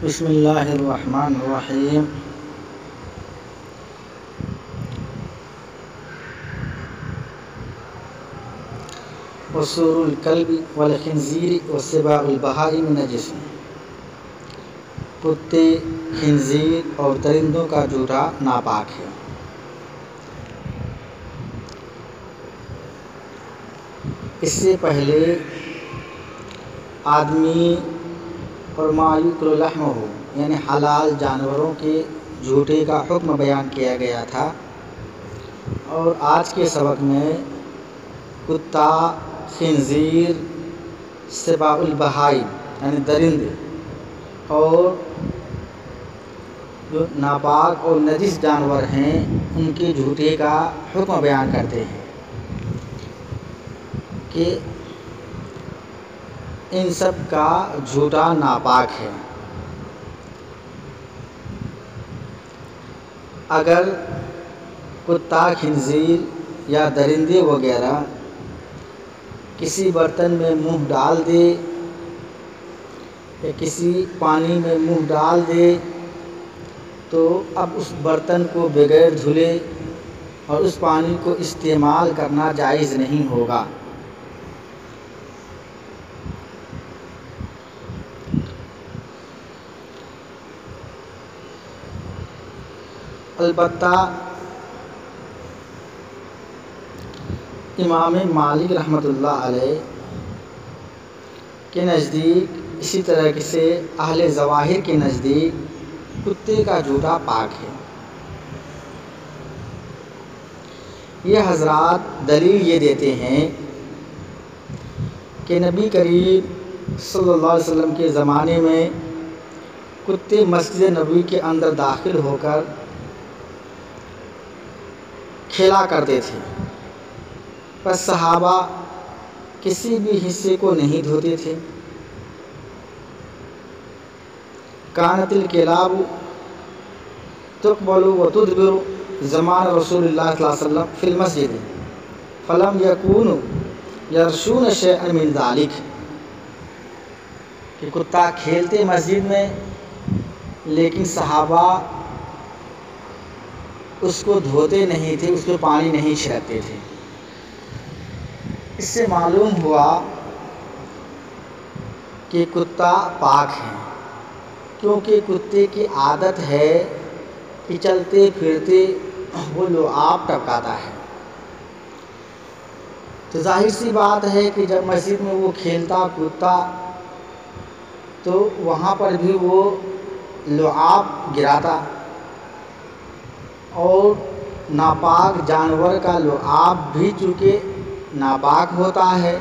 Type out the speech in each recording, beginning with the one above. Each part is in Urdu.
بسم اللہ الرحمن الرحیم۔ وسور الکلب والخنزیر وسباع البہائم نجس، کتے، خنزیر اور درندوں کا جوڑا ناپاک ہے۔ اس سے پہلے آدمی اور ما یؤکل لحمہ یعنی حلال جانوروں کے جھوٹے کا حکم بیان کیا گیا تھا، اور آج کے سبق میں کتا، خنزیر، سباع البہائم یعنی درندے اور جو ناپاک اور نجس جانور ہیں ان کے جھوٹے کا حکم بیان کرتے ہیں کہ ان سب کا جھوٹا ناپاک ہے۔ اگر کتا، خنزیر یا درندے وغیرہ کسی برتن میں منہ ڈال دے یا کسی پانی میں منہ ڈال دے تو اب اس برتن کو بغیر دھلے اور اس پانی کو استعمال کرنا جائز نہیں ہوگا۔ البتہ امام مالک رحمۃ اللہ علیہ کے نزدیک، اسی طرح سے اہل ظواہر کے نزدیک کتے کا جوڑا پاک ہے۔ یہ حضرات دلیل یہ دیتے ہیں کہ نبی کریم صلی اللہ علیہ وسلم کے زمانے میں کتے مسجد نبوی کے اندر داخل ہو کر کھیلا کرتے تھے، پس صحابہ کسی بھی حصے کو نہیں دھوتے تھے۔ کانت الکلاب تقبل وتدبر زمان رسول اللہ صلی اللہ علیہ وسلم فی المسجد فلم یکونوا یرشون شیئا من ذلک، کہ کتا کھیلتے مسجد میں لیکن صحابہ اس کو دھوتے نہیں تھے، اس پہ پانی نہیں چھڑکتے تھے۔ اس سے معلوم ہوا کہ کتا پاک ہے، کیونکہ کتے کی عادت ہے کہ چلتے پھرتے وہ لعاب ٹپکاتا ہے، تو ظاہر سی بات ہے کہ جب مسجد میں وہ کھیلتا کودتا تو وہاں پر بھی وہ لعاب گراتا، اور ناپاک جانور کا لعاب بھی چونکہ ناپاک ہوتا ہے،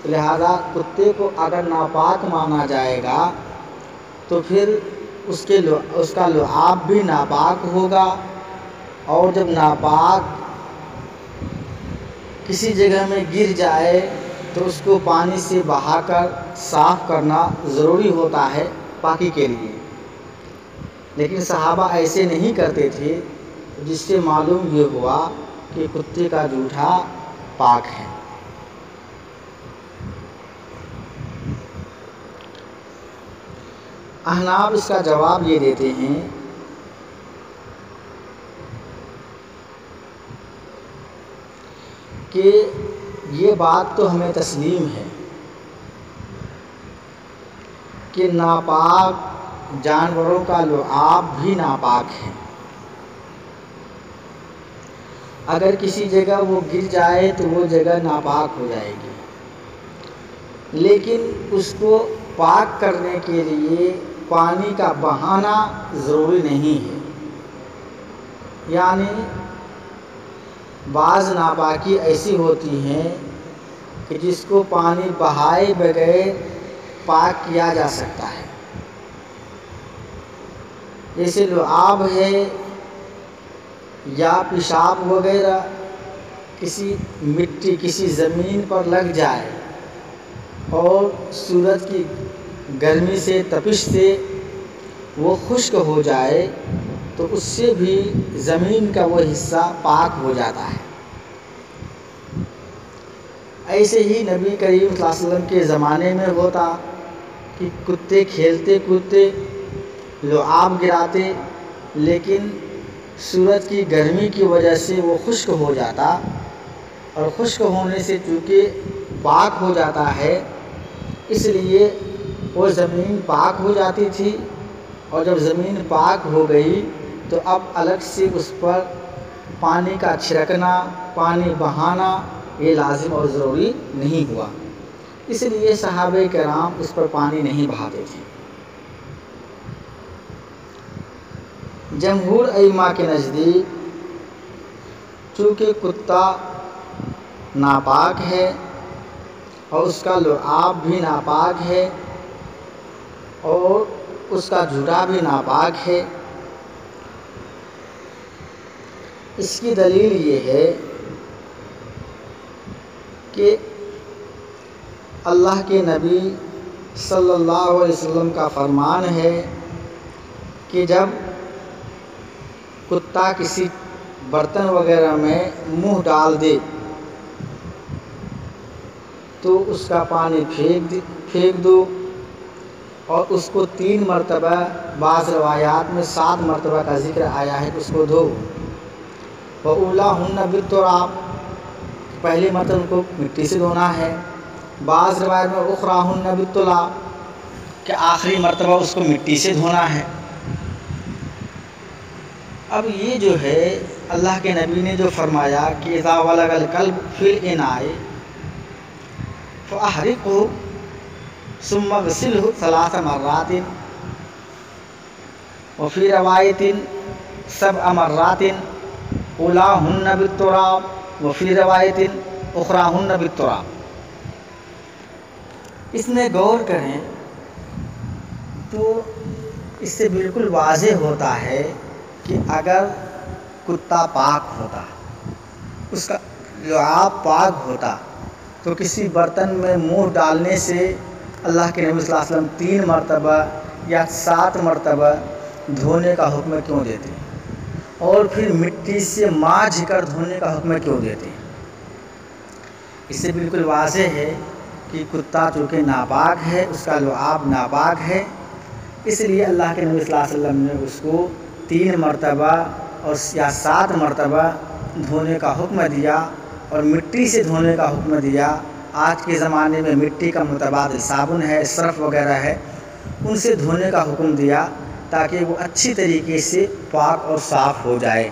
لہذا کتے کو اگر ناپاک مانا جائے گا تو پھر اس کا لعاب بھی ناپاک ہوگا، اور جب ناپاک کسی جگہ میں گر جائے تو اس کو پانی سے بہا کر صاف کرنا ضروری ہوتا ہے پاکی کے لیے، لیکن صحابہ ایسے نہیں کرتے تھے، جس سے معلوم یہ ہوا کہ کتے کا جوٹا پاک ہے۔ احناف اس کا جواب یہ دیتے ہیں کہ یہ بات تو ہمیں تسلیم ہے کہ ناپاک جانوروں کا لعاب بھی ناپاک ہے، اگر کسی جگہ وہ گر جائے تو وہ جگہ ناپاک ہو جائے گی، لیکن اس کو پاک کرنے کے لیے پانی کا بہانا ضروری نہیں ہے۔ یعنی بعض ناپاکی ایسی ہوتی ہیں کہ جس کو پانی بہائے بغیر پاک کیا جا سکتا ہے، جیسے لعاب ہے یا پیشاب وغیرہ کسی مٹی کسی زمین پر لگ جائے اور سورج کی گرمی سے تپش سے وہ خشک ہو جائے تو اس سے بھی زمین کا وہ حصہ پاک ہو جاتا ہے۔ ایسے ہی نبی کریم صلی اللہ علیہ وسلم کے زمانے میں ہوتا کہ کتے کھیلتے کودتے لعاب گراتے، لیکن سورج کی گرمی کی وجہ سے وہ خشک ہو جاتا، اور خشک ہونے سے چونکہ پاک ہو جاتا ہے، اس لیے وہ زمین پاک ہو جاتی تھی، اور جب زمین پاک ہو گئی تو اب الگ سے اس پر پانی کا چھڑکنا، پانی بہانا یہ لازم اور ضروری نہیں ہوا، اس لیے صحابہ کرام اس پر پانی نہیں بہاتے تھے۔ جمہور ائمہ کے نزدیک چونکہ کتا ناپاک ہے اور اس کا لعاب بھی ناپاک ہے اور اس کا جھوٹا بھی ناپاک ہے، اس کی دلیل یہ ہے کہ اللہ کے نبی صلی اللہ علیہ وسلم کا فرمان ہے کہ جب کتا کسی برتن وغیرہ میں منہ ڈال دے تو اس کا پانی پھینک دو، اور اس کو 3 مرتبہ، بعض روایات میں 7 مرتبہ کا ذکر آیا ہے کہ اس کو دھو۔ وَأُولَاهُنَّ بِالتُّرَابِ، پہلی مرتبہ ان کو مٹی سے دھونا ہے، بعض روایت میں أُخْرَاهُنَّ بِالتُّرَابِ کہ آخری مرتبہ اس کو مٹی سے دھونا ہے۔ اب یہ جو ہے اللہ کے نبی نے جو فرمایا کہ اذا ولغ الکلب فی الاناء فاحرقه ثم اغسله 3 مرات وفي روایت 7 مرات اولاهن بالتراب وفي روایت اخراهن بالتراب۔ اس میں غور کریں تو اس سے بالکل واضح ہوتا ہے کہ اگر کتا پاک ہوتا، اس کا لعاب پاک ہوتا، تو کسی برتن میں منہ ڈالنے سے اللہ کے نبی صلی اللہ علیہ وسلم 3 مرتبہ یا 7 مرتبہ دھونے کا حکم کیوں دیتے، اور پھر مٹی سے مانجھ کر دھونے کا حکم کیوں دیتے؟ اس سے بالکل واضح ہے کہ کتا چونکہ ناپاک ہے، اس کا لعاب ناپاک ہے، اس لیے اللہ کے نبی صلی اللہ علیہ وسلم نے اس کو 3 مرتبہ اور یا 7 مرتبہ دھونے کا حکم دیا، اور مٹی سے دھونے کا حکم دیا۔ آج کے زمانے میں مٹی کا متبادل صابن ہے، سرف وغیرہ ہے، ان سے دھونے کا حکم دیا تاکہ وہ اچھی طریقے سے پاک اور صاف ہو جائے۔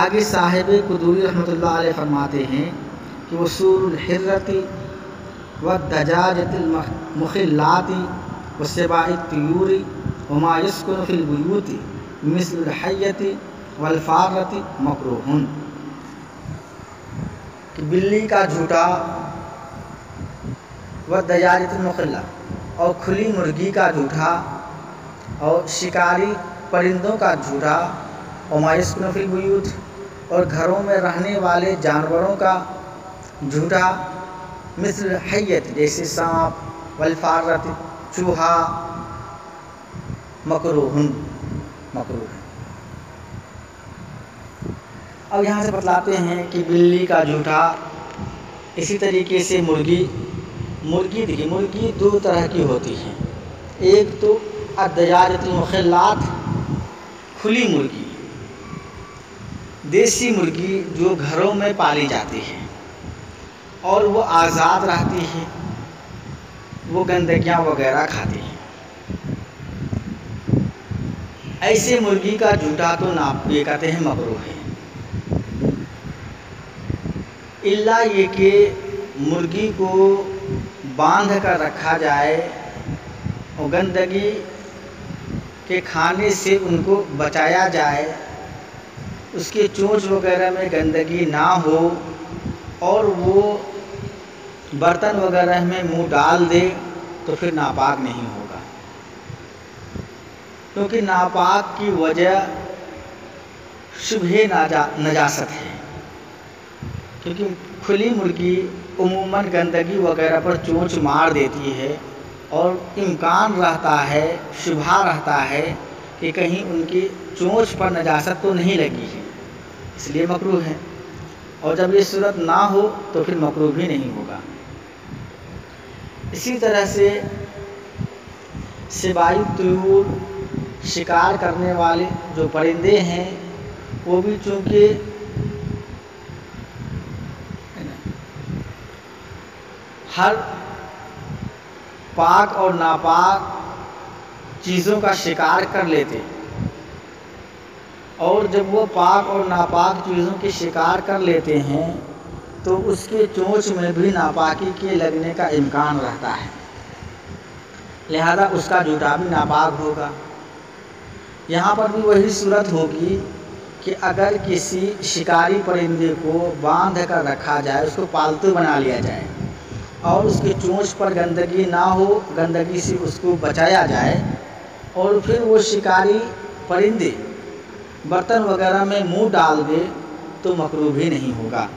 آگے صاحب قدوری رحمۃ اللہ علیہ فرماتے ہیں کہ وصول الحرۃ والدجاجۃ المخلات وسباع الطیور وما يسكن في البيوت مثل الحیۃ والفارۃ مکروہ، کہ بلی کا جھوٹا، والدجاجۃ المخلہ، اور کھلی مرغی کا جھوٹا، اور شکاری پرندوں کا جھوٹا، وما يسكن في البيوت، اور گھروں میں رہنے والے جانوروں کا جھوٹا، مثل الحیۃ جیسے سانپ، والفارۃ چوہا، مکروہ ہے۔ اب یہاں سے بتلاتے ہیں کہ بلی کا جھوٹا، اسی طریقے سے مرغی دیکھیے، مرغی 2 طرح کی ہوتی ہیں، ایک تو الدجاجۃ المخلات، کھلی مرغی، دیسی مرغی جو گھروں میں پالی جاتی ہے اور وہ آزاد رہتی ہے، وہ گندگیاں وغیرہ کھاتی ہیں، ایسے مرغی کا جھوٹا تو یہ کہتے ہیں مکروہ ہے، الا یہ کہ مرغی کو باندھ کر رکھا جائے اور گندگی کے کھانے سے ان کو بچایا جائے، اس کے چونچ وغیرہ میں گندگی نہ ہو اور وہ برتن وغیرہ میں منہ ڈال دے تو پھر ناپاک نہیں ہوگا، کیونکہ ناپاک کی وجہ شبہ نجاست ہے، کیونکہ کھلی مرغی عموماً گندگی وغیرہ پر چونچ مار دیتی ہے اور امکان رہتا ہے، شبہ رہتا ہے کہ کہیں ان کی چونچ پر نجاست تو نہیں لگی ہے، اس لیے مکروہ ہے، اور جب یہ صورت نہ ہو تو پھر مکروہ بھی نہیں ہوگا۔ اسی طرح سے سبائی طیور شکار کرنے والے جو پرندے ہیں وہ بھی چونکہ ہر پاک اور ناپاک چیزوں کا شکار کر لیتے، اور جب وہ پاک اور ناپاک چیزوں کے شکار کر لیتے ہیں تو اس کے چونچ میں بھی ناپاکی کے لگنے کا امکان رہتا ہے، لہذا اس کا جوتا بھی ناپاک ہوگا۔ یہاں پر بھی وہی صورت ہوگی کہ اگر کسی شکاری پرندے کو باندھ کر رکھا جائے، اس کو پالتو بنا لیا جائے اور اس کے چونچ پر گندگی نہ ہو، گندگی سے اس کو بچایا جائے، اور پھر وہ شکاری پرندے برتن وغیرہ میں منہ ڈال دے تو مکروہ بھی نہیں ہوگا۔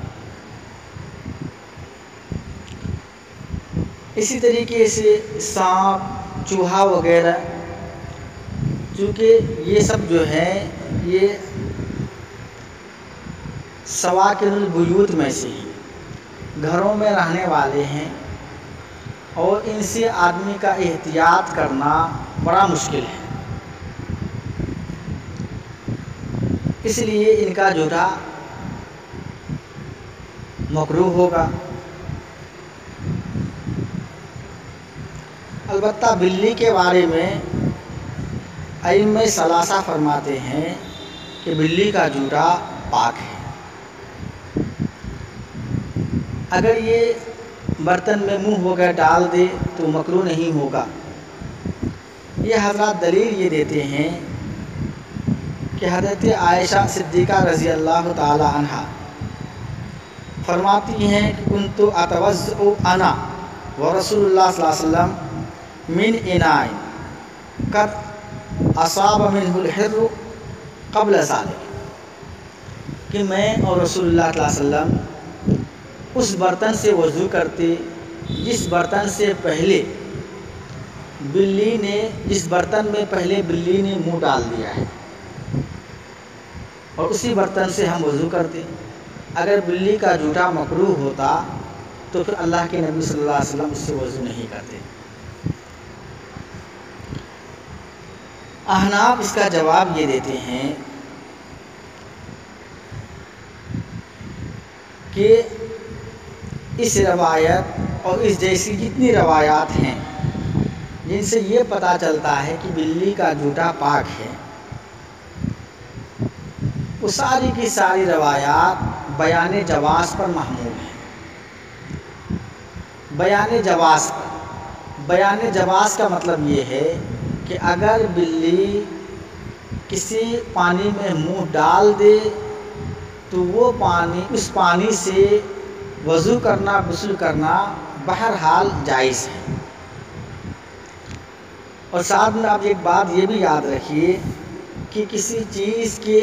اسی طریقے سے سانپ، چوہا وغیرہ، چونکہ یہ سب جو ہے یہ سواکن البیوت میں سے ہی گھروں میں رہنے والے ہیں، اور ان سے آدمی کا احتیاط کرنا بڑا مشکل ہے، اس لیے ان کا جوتا مکروہ ہوگا۔ البتہ بلی کے بارے میں ائمہ ثلاثہ فرماتے ہیں کہ بلی کا جوتا پاک ہے، اگر یہ برتن میں منہ وغیرہ ڈال دے تو مکروہ نہیں ہوگا۔ یہ حضرات دلیل یہ دیتے ہیں کہ حضرت عائشہ صدیقہ رضی اللہ تعالی عنہا فرماتی ہیں کہ کنت اتوضأ انا ورسول اللہ صلی اللہ علیہ وسلم من اناء قد اصاب منہ الحر قبل ذلك، کہ میں اور رسول اللہ صلی اللہ علیہ وسلم اس برتن سے وضو کرتے جس برتن میں پہلے بلی نے منہ ڈال دیا ہے، اور اسی برتن سے ہم وضو کرتے۔ اگر بلی کا جوتا مکروہ ہوتا تو پھر اللہ کے نبی صلی اللہ علیہ وسلم اس سے وضو نہیں کرتے۔ احناف اس کا جواب یہ دیتے ہیں کہ اس روایت اور اس جیسی جتنی روایات ہیں جن سے یہ پتہ چلتا ہے کہ بلی کا جوتا پاک ہے، وہ ساری کی ساری روایات بیان جواز پر محمول ہیں۔ بیان جواز کا مطلب یہ ہے کہ اگر بلی کسی پانی میں منہ ڈال دے تو وہ اس پانی سے وضو کرنا، غسل کرنا بہرحال جائز ہے۔ اور ساتھ میں آپ ایک بات یہ بھی یاد رکھیے کہ کسی چیز کے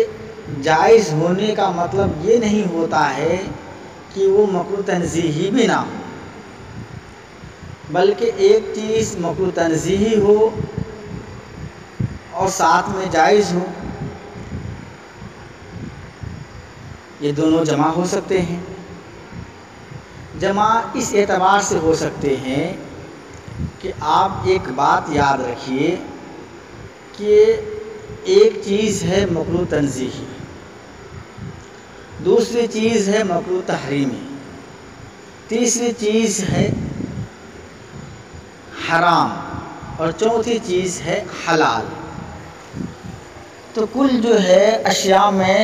جائز ہونے کا مطلب یہ نہیں ہوتا ہے کہ وہ مکروہ تنزیہی بھی نہ ہو، بلکہ ایک چیز مکروہ تنزیہی ہو اور ساتھ میں جائز ہو، یہ دونوں جمع ہو سکتے ہیں۔ جمع اس اعتبار سے ہو سکتے ہیں کہ آپ ایک بات یاد رکھیے کہ ایک چیز ہے مکروہ تنزیہی، دوسری چیز ہے مکروہ تحریمی، تیسری چیز ہے حرام، اور چوتھی چیز ہے حلال۔ تو کل جو ہے اشیاء میں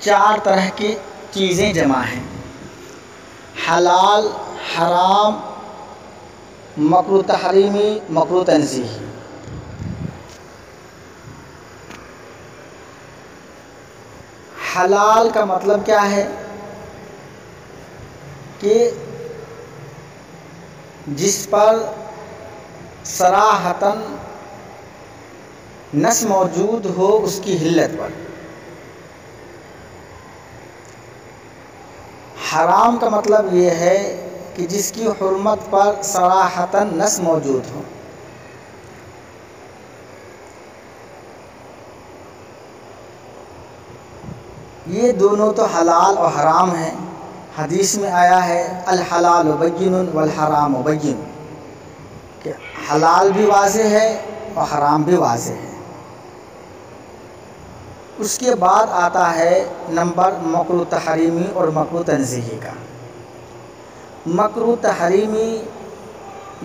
4 طرح کی چیزیں جمع ہیں: حلال، حرام، مکروہ تحریمی، مکروہ تنزیہی۔ حلال کا مطلب کیا ہے کہ جس پر صراحتاً نص موجود ہو اس کی حلت پر۔ حرام کا مطلب یہ ہے کہ جس کی حرمت پر صراحتاً نص موجود ہو۔ یہ دونوں تو حلال اور حرام ہیں۔ حدیث میں آیا ہے الحلال بین والحرام بین، حلال بھی واضح ہے اور حرام بھی واضح ہے۔ اس کے بعد آتا ہے نمبر مکروہ تحریمی اور مکروہ تنزیہی کا۔ مکروہ تحریمی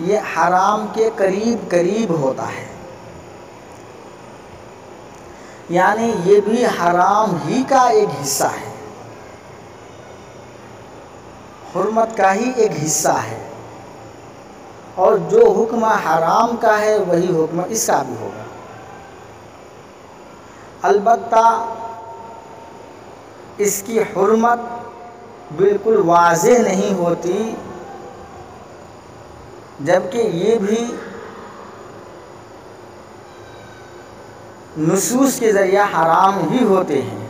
یہ حرام کے قریب قریب ہوتا ہے، یعنی یہ بھی حرام ہی کا ایک حصہ ہے، حرمت کا ہی ایک حصہ ہے، اور جو حکم حرام کا ہے وہی حکم اس کا بھی ہوگا۔ البتہ اس کی حرمت بالکل واضح نہیں ہوتی، جبکہ یہ بھی نصوص کے ذریعہ حرام ہی ہوتے ہیں۔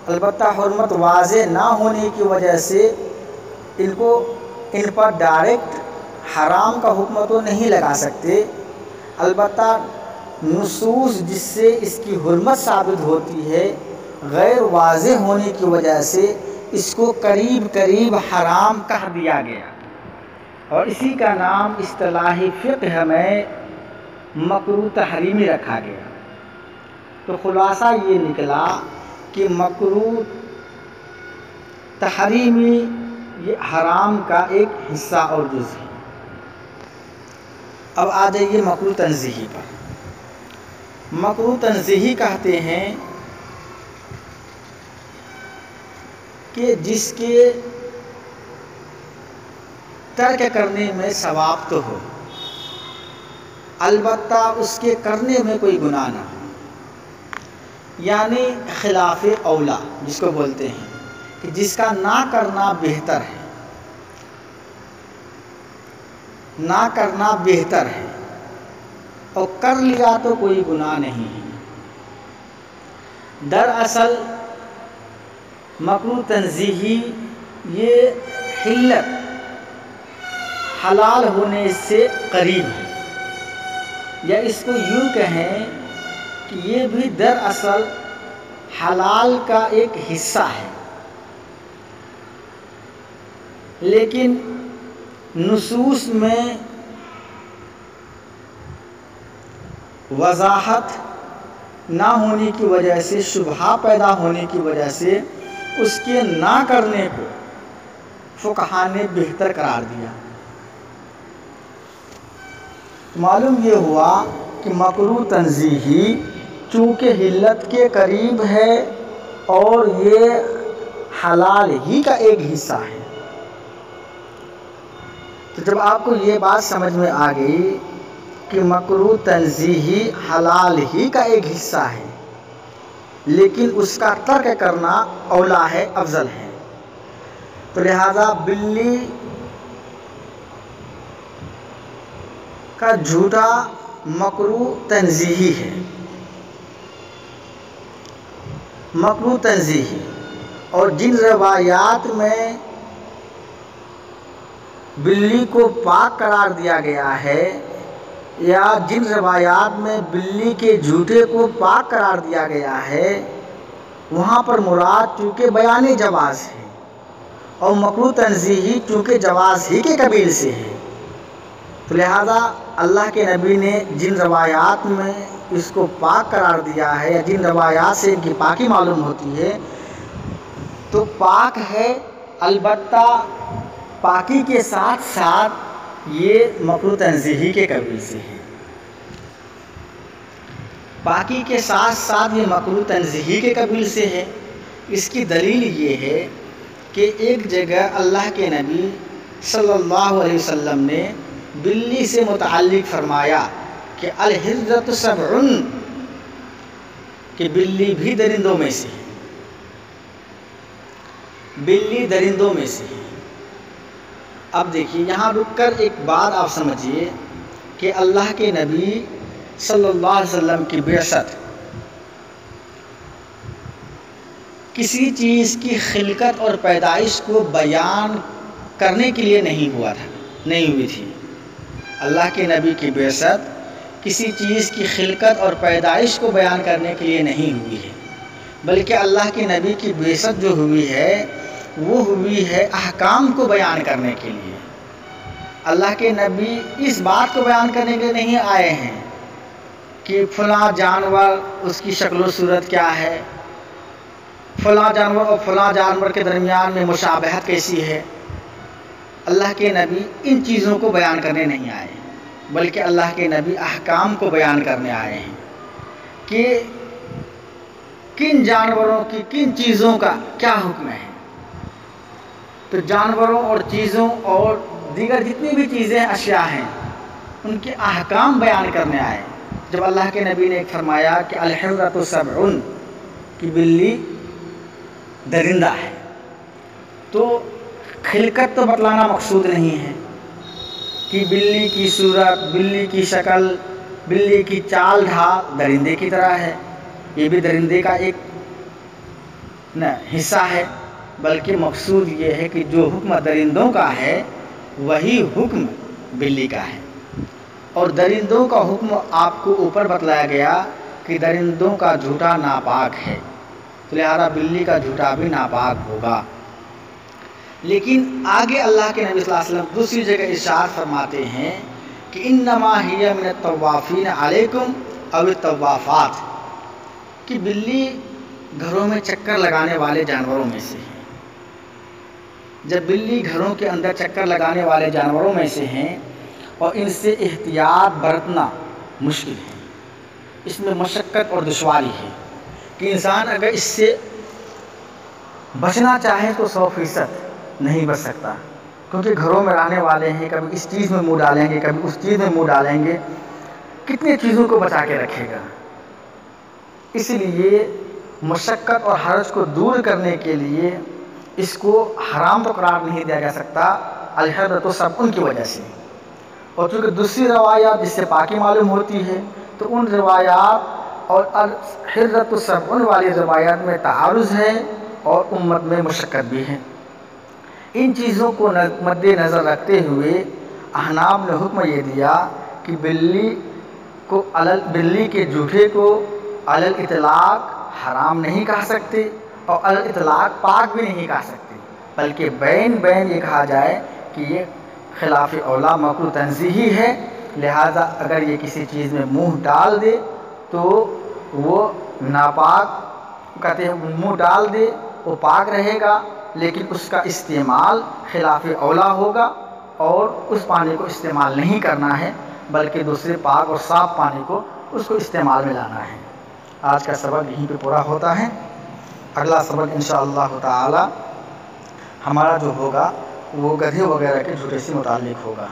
البتہ حرمت واضح نہ ہونے کی وجہ سے ان پر ڈائریکٹ حرام کا حکم تو نہیں لگا سکتے، البتہ نصوص جس سے اس کی حرمت ثابت ہوتی ہے غیر واضح ہونے کی وجہ سے اس کو قریب قریب حرام کہہ دیا گیا، اور اسی کا نام اصطلاحی فقہ میں مکروہ تحریمی رکھا گیا۔ تو خلاصہ یہ نکلا کہ مکروہ تحریمی یہ حرام کا ایک حصہ اور جز ہے۔ اب آ جائیے مکروہ تنزیہی پر۔ مکروہ تنزیہی کہتے ہیں کہ جس کے ترک کرنے میں ثواب تو ہو، البتہ اس کے کرنے میں کوئی گناہ نہ ہو، یعنی خلاف اولا جس کو بولتے ہیں، کہ جس کا نہ کرنا بہتر ہے، نہ کرنا بہتر ہے، اور کر لیا تو کوئی گناہ نہیں ہے۔ دراصل مکروہ تنزیہی یہ حلت حلال ہونے سے قریب ہے، یا اس کو یوں کہیں کہ یہ بھی دراصل حلال کا ایک حصہ ہے، لیکن نصوص میں وضاحت نہ ہونے کی وجہ سے، شبہہ پیدا ہونے کی وجہ سے اس کے نہ کرنے کو فقہا نے بہتر قرار دیا۔ معلوم یہ ہوا کہ مکروہ تنزیہی چونکہ حلت کے قریب ہے اور یہ حلال ہی کا ایک حصہ ہے، تو جب آپ کو یہ بات سمجھ میں آ گئی کہ مکروہ تنزیہی حلال ہی کا ایک حصہ ہے، لیکن اس کا ترک کرنا اولا ہے، افضل ہے، تو لہذا بلی کا جھوٹا مکروہ تنزیہی ہے۔ مکروہ تنزیہی، اور جن روایات میں بلی کو پاک قرار دیا گیا ہے، یا جن روایات میں بلی کے جھوٹے کو پاک قرار دیا گیا ہے، وہاں پر مراد چونکہ بیان جواز ہے، اور مکروہ تنزیہی چونکہ جواز ہی کے قبیل سے ہے، تو لہذا اللہ کے نبی نے جن روایات میں اس کو پاک قرار دیا ہے، یا جن روایات سے ان کی پاکی معلوم ہوتی ہے، تو پاک ہے، البتہ پاکی کے ساتھ ساتھ یہ مکروہ تنزیہی کے قبیل سے ہے۔ پاکی کے ساتھ ساتھ یہ مکروہ تنزیہی کے قبیل سے ہے۔ اس کی دلیل یہ ہے کہ ایک جگہ اللہ کے نبی صلی اللہ علیہ وسلم نے بلی سے متعلق فرمایا کہ الحرۃ سبع، کہ بلی بھی درندوں میں سے ہے، بلی درندوں میں سے ہے۔ اب دیکھیے یہاں رک کر ایک بات آپ سمجھیے کہ اللہ کے نبی صلی اللہ علیہ وسلم کی بعثت کسی چیز کی خلقت اور پیدائش کو بیان کرنے کے لیے نہیں ہوئی تھی۔ اللہ کے نبی کی بعثت کسی چیز کی خلقت اور پیدائش کو بیان کرنے کے لیے نہیں ہوئی ہے، بلکہ اللہ کے نبی کی بعثت جو ہوئی ہے وہ ہوئی ہے احکام کو بیان کرنے کے لیے۔ اللہ کے نبی اس بات کو بیان کرنے کے لیے نہیں آئے ہیں کہ فلاں جانور اس کی شکل و صورت کیا ہے، فلاں جانور اور فلاں جانور کے درمیان میں مشابہت کیسی ہے۔ اللہ کے نبی ان چیزوں کو بیان کرنے نہیں آئے، بلکہ اللہ کے نبی احکام کو بیان کرنے آئے ہیں کہ کن جانوروں کی کن چیزوں کا کیا حکم ہے۔ تو جانوروں اور چیزوں اور دیگر جتنی بھی چیزیں اشیاء ہیں ان کے احکام بیان کرنے آئے۔ جب اللہ کے نبی نے ایک فرمایا کہ الحرۃ سبع، کہ بلی درندہ ہے، تو خلقت تو بتلانا مقصود نہیں ہے کہ بلی کی صورت، بلی کی شکل، بلی کی چال ڈھال درندے کی طرح ہے، یہ بھی درندے کا ایک حصہ ہے، بلکہ مقصود یہ ہے کہ جو حکم درندوں کا ہے وہی حکم بلی کا ہے۔ اور درندوں کا حکم آپ کو اوپر بتلایا گیا کہ درندوں کا جھوٹا ناپاک ہے، تو لہذا بلی کا جھوٹا بھی ناپاک ہوگا۔ لیکن آگے اللہ کے نبی صلی اللہ علیہ وسلم دوسری جگہ ارشاد فرماتے ہیں کہ انما ہی من الطوافین علیکم او الطوافات، کہ بلی گھروں میں چکر لگانے والے جانوروں میں سے ہے۔ جب بلی گھروں کے اندر چکر لگانے والے جانوروں میں سے ہیں اور ان سے احتیاط برتنا مشکل ہے، اس میں مشقت اور دشواری ہے کہ انسان اگر اس سے بچنا چاہے تو 100% نہیں بچ سکتا، کیونکہ گھروں میں رہنے والے ہیں، کبھی اس چیز میں منہ ڈالیں گے، کبھی اس چیز میں منہ ڈالیں گے، کتنی چیزوں کو بچا کے رکھے گا۔ اس لیے مشقت اور حرج کو دور کرنے کے لیے اس کو حرام تو قرار نہیں دیا جا سکتا الحرۃ سبع کی وجہ سے۔ اور چونکہ دوسری روایات جس سے پاکی معلوم ہوتی ہے تو ان روایات اور الحرۃ سبع والی روایات میں تعارض ہے اور امت میں مشقت بھی ہے۔ ان چیزوں کو مد نظر رکھتے ہوئے احناف نے حکم یہ دیا کہ بلی کے جھوٹے کو علی الاطلاق حرام نہیں کہہ سکتے اور علی الاطلاق پاک بھی نہیں کہہ سکتے، بلکہ بین یہ کہا جائے کہ یہ خلاف اولا مکروہ تنزیہی ہے، لہذا اگر یہ کسی چیز میں منہ ڈال دے تو وہ ناپاک، کہتے ہیں منہ ڈال دے وہ پاک رہے گا، لیکن اس کا استعمال خلاف اولا ہوگا اور اس پانی کو استعمال نہیں کرنا ہے، بلکہ دوسرے پاک اور صاف پانی کو اس کو استعمال میں لانا ہے۔ آج کا سبق یہیں پہ پورا ہوتا ہے۔ اگلا سبق انشاءاللہ تعالی ہمارا جو ہوگا وہ گدھے وغیرہ کے جھوٹے سے متعلق ہوگا۔